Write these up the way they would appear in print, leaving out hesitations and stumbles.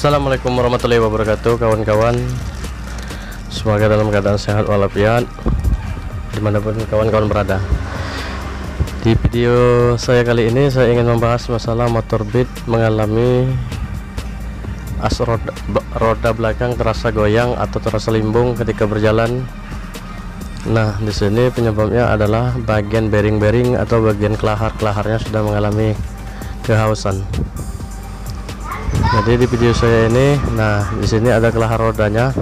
Assalamualaikum warahmatullahi wabarakatuh, kawan-kawan. Semoga dalam keadaan sehat walafiat dimanapun kawan-kawan berada. Di video saya kali ini saya ingin membahas masalah motor Beat mengalami as roda belakang terasa goyang atau terasa limbung ketika berjalan. Nah, di sini penyebabnya adalah bagian bearing-bearing atau bagian kelahar-kelaharnya sudah mengalami kehausan. Jadi di video saya ini, nah di sini ada kelahar rodanya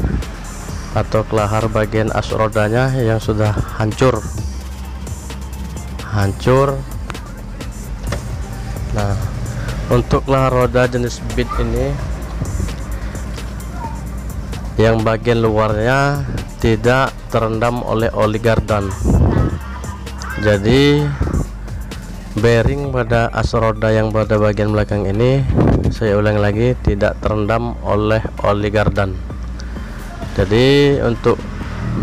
atau kelahar bagian as rodanya yang sudah hancur. Nah, untuk kelahar roda jenis Beat ini yang bagian luarnya tidak terendam oleh oli gardan. Jadi bearing pada as roda yang pada bagian belakang ini, saya ulang lagi, tidak terendam oleh oli gardan. Jadi untuk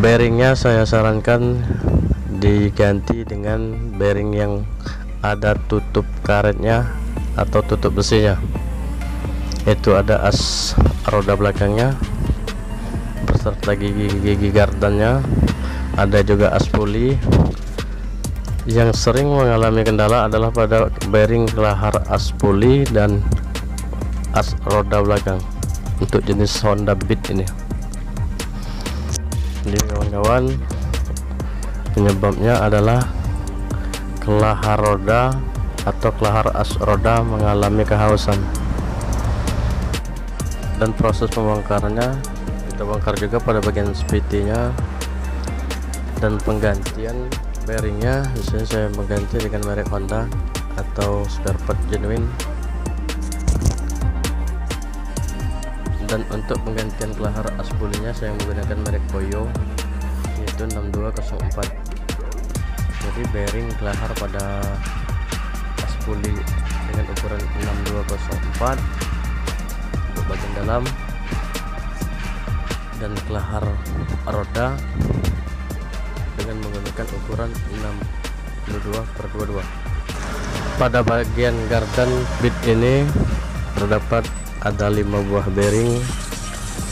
bearingnya saya sarankan diganti dengan bearing yang ada tutup karetnya atau tutup besinya. Itu ada as roda belakangnya beserta gigi-gigi gardannya, ada juga as puli. Yang sering mengalami kendala adalah pada bearing kelahar as puli dan as roda belakang untuk jenis Honda Beat ini. Jadi kawan-kawan, penyebabnya adalah kelahar roda atau kelahar as roda mengalami kehausan, dan proses pembongkarannya kita bongkar juga pada bagian spiti-nya dan penggantian bearingnya. Di sini saya mengganti dengan merek Honda atau spare part genuine. Dan untuk penggantian kelahar as pulinya saya menggunakan merek Koyo, yaitu 6204. Jadi bearing kelahar pada as puli dengan ukuran 6204 untuk bagian dalam, dan kelahar roda dengan menggunakan ukuran 62/22. Pada bagian gardan Beat ini terdapat ada 5 buah bearing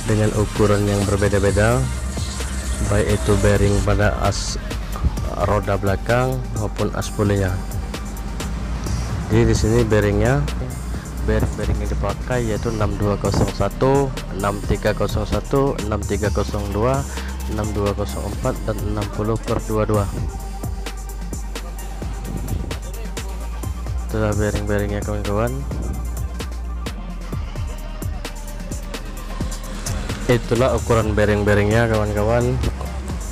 dengan ukuran yang berbeda-beda, baik itu bearing pada as roda belakang maupun as pulinya. Jadi di sini bearingnya, bearing yang dipakai yaitu 6201, 6301, 6302, 6204 dan 60/22. Itulah bearing-bearingnya kawan-kawan. Itulah ukuran bearing-bearingnya kawan-kawan.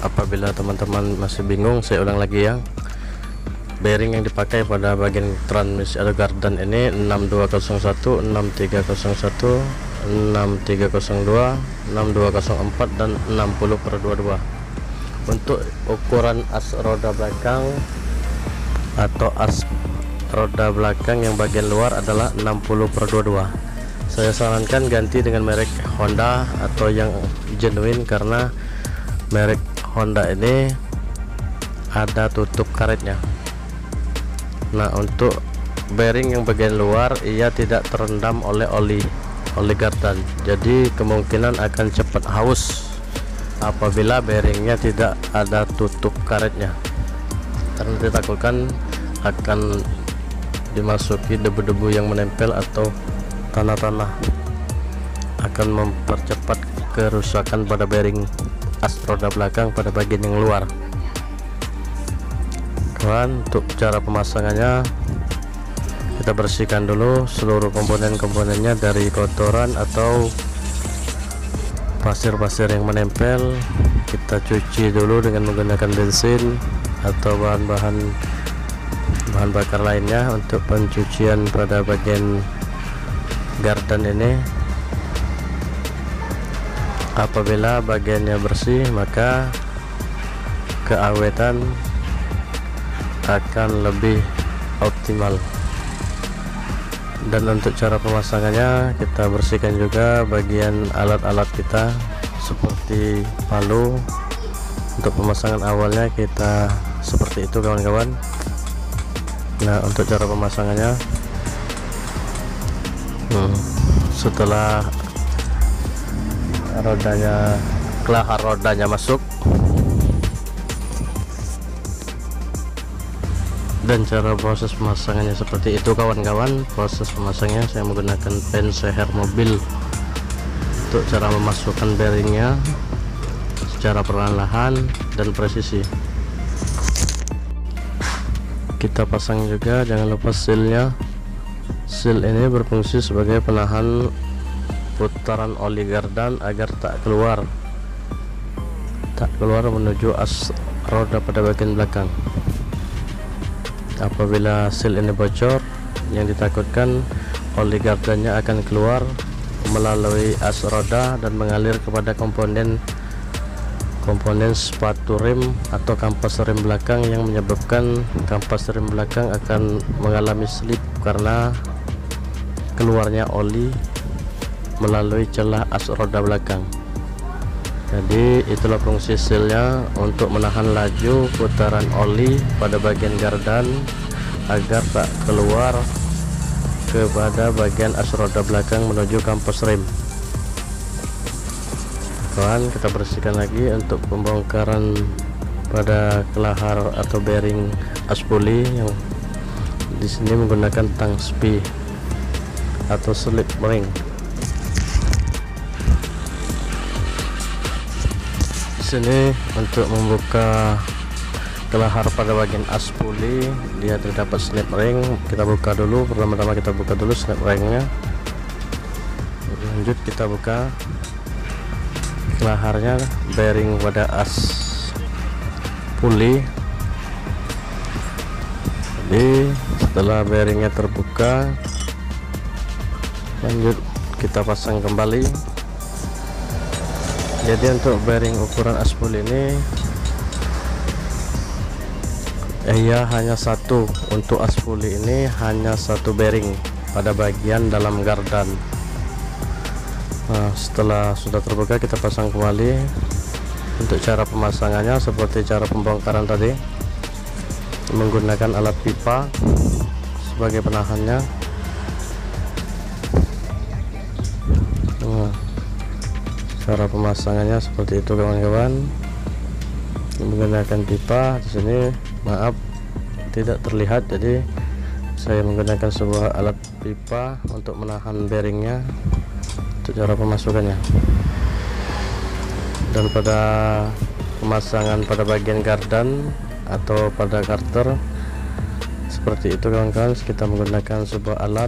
Apabila teman-teman masih bingung, saya ulang lagi ya. Bearing yang dipakai pada bagian transmisi atau gardan ini 6201, 6301, 6302, 6204 dan 60/22. Untuk ukuran as roda belakang atau as roda belakang yang bagian luar adalah 60/22. Saya sarankan ganti dengan merek Honda atau yang genuine, karena merek Honda ini ada tutup karetnya. Nah, untuk bearing yang bagian luar ia tidak terendam oleh oli gardan, jadi kemungkinan akan cepat haus apabila bearingnya tidak ada tutup karetnya, karena ditakutkan akan dimasuki debu-debu yang menempel atau tanah-tanah, akan mempercepat kerusakan pada bearing as roda belakang pada bagian yang luar. Kawan, untuk cara pemasangannya, kita bersihkan dulu seluruh komponen-komponennya dari kotoran atau pasir-pasir yang menempel. Kita cuci dulu dengan menggunakan bensin atau bahan bakar lainnya untuk pencucian pada bagian gardan ini. Apabila bagiannya bersih, maka keawetan akan lebih optimal. Dan untuk cara pemasangannya, kita bersihkan juga bagian alat-alat kita seperti palu. Untuk pemasangan awalnya kita seperti itu kawan-kawan. Nah, untuk cara pemasangannya, setelah rodanya, kelahar rodanya masuk. Dan cara proses pemasangannya seperti itu kawan-kawan. Proses pemasangnya saya menggunakan pen seher mobil untuk cara memasukkan bearingnya secara perlahan-lahan dan presisi. Kita pasang juga, jangan lupa sealnya. Seal ini berfungsi sebagai penahan putaran oli gardan agar tak keluar menuju as roda pada bagian belakang. Apabila seal ini bocor, yang ditakutkan oli gardannya akan keluar melalui as roda dan mengalir kepada komponen sepatu rem atau kampas rem belakang, yang menyebabkan kampas rem belakang akan mengalami slip karena keluarnya oli melalui celah as roda belakang. Jadi itulah fungsi sealnya, untuk menahan laju putaran oli pada bagian gardan agar tak keluar kepada bagian as roda belakang menuju kampas rem. Kawan, kita bersihkan lagi untuk pembongkaran pada kelahar atau bearing as puli, yang di sini menggunakan tang spi atau slip ring. Sini untuk membuka kelahar pada bagian as puli, dia terdapat snap ring. Kita buka dulu, pertama-tama kita buka dulu snap ringnya, lanjut kita buka kelaharnya, bearing pada as puli. Jadi setelah bearingnya terbuka, lanjut kita pasang kembali. Jadi untuk bearing ukuran as puli ini ia hanya satu, untuk as puli ini hanya satu bearing pada bagian dalam gardan. Nah, setelah sudah terbuka, kita pasang kembali. Untuk cara pemasangannya seperti cara pembongkaran tadi, menggunakan alat pipa sebagai penahannya. Nah, cara pemasangannya seperti itu kawan-kawan, menggunakan pipa. Di sini maaf tidak terlihat, jadi saya menggunakan sebuah alat pipa untuk menahan bearingnya. Untuk cara pemasukannya, dan pada pemasangan pada bagian gardan atau pada karter seperti itu kawan-kawan, kita menggunakan sebuah alat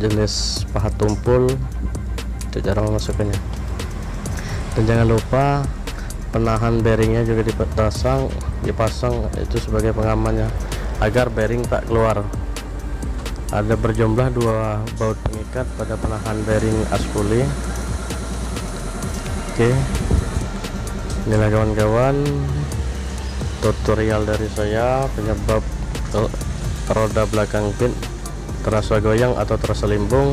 jenis pahat tumpul untuk cara memasukkannya. Dan jangan lupa penahan bearingnya juga dipasang itu sebagai pengamannya agar bearing tak keluar. Ada berjumlah 2 baut pengikat pada penahan bearing as puli. Oke, inilah kawan-kawan tutorial dari saya penyebab roda belakang pin terasa goyang atau terasa limbung.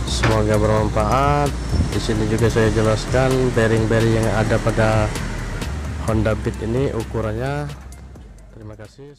Semoga bermanfaat. Di sini juga saya jelaskan bearing-bearing yang ada pada Honda Beat ini ukurannya. Terima kasih.